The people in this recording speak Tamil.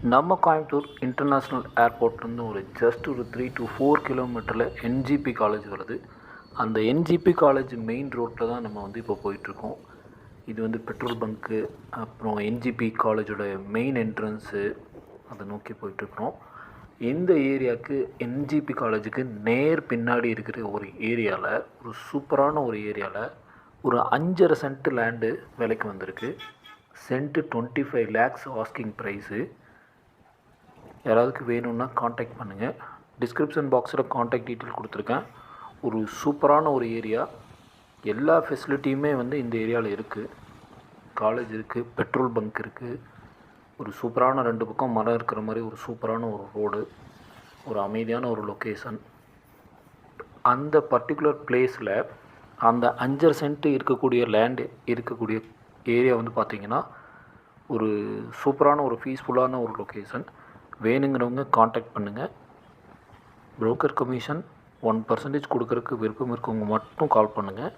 நம்ம கோயம்புத்தூர் இன்டர்நேஷ்னல் ஏர்போர்ட்லேருந்து ஒரு ஜஸ்ட் ஒரு 3 to 4 கிலோமீட்டரில் என்ஜிபி காலேஜ் வருது. அந்த என்ஜிபி காலேஜ் மெயின் ரோட்டில் தான் நம்ம வந்து இப்போ போயிட்டுருக்கோம். இது வந்து பெட்ரோல் பங்க்கு, அப்புறம் என்ஜிபி காலேஜோட மெயின் என்ட்ரன்ஸு, அதை நோக்கி போயிட்டுருக்குறோம். இந்த ஏரியாவுக்கு என்ஜிபி காலேஜுக்கு நேர் பின்னாடி இருக்கிற ஒரு ஏரியாவில், ஒரு சூப்பரான ஒரு ஏரியாவில் ஒரு 5.5 சென்ட் லேண்டு விலைக்கு வந்திருக்கு. Cent 25 lakhs asking price. யாராவதுக்கு வேணும்னா காண்டாக்ட் பண்ணுங்கள். டிஸ்கிரிப்ஷன் பாக்ஸில் காண்டாக்ட் டீட்டெயில் கொடுத்துருக்கேன். ஒரு சூப்பரான ஒரு ஏரியா, எல்லா ஃபெசிலிட்டியுமே வந்து இந்த ஏரியாவில் இருக்குது. காலேஜ் இருக்குது, பெட்ரோல் பங்க் இருக்குது, ஒரு சூப்பரான 2 பக்கம் மரம் இருக்கிற மாதிரி ஒரு சூப்பரான ஒரு ரோடு, ஒரு அமைதியான ஒரு லொக்கேஷன். அந்த பர்டிகுலர் பிளேஸில் அந்த 5.5 சென்ட் இருக்கக்கூடிய லேண்டு இருக்கக்கூடிய ஏரியா வந்து பார்த்திங்கன்னா ஒரு சூப்பரான ஒரு பீஸ்ஃபுல்லான ஒரு லொக்கேஷன். வேணுங்கிறவங்க காண்டாக்ட் பண்ணுங்கள். புரோக்கர் கமிஷன் 1% கொடுக்கறதுக்கு விருப்பம் இருக்கவங்க மட்டும் கால் பண்ணுங்கள்.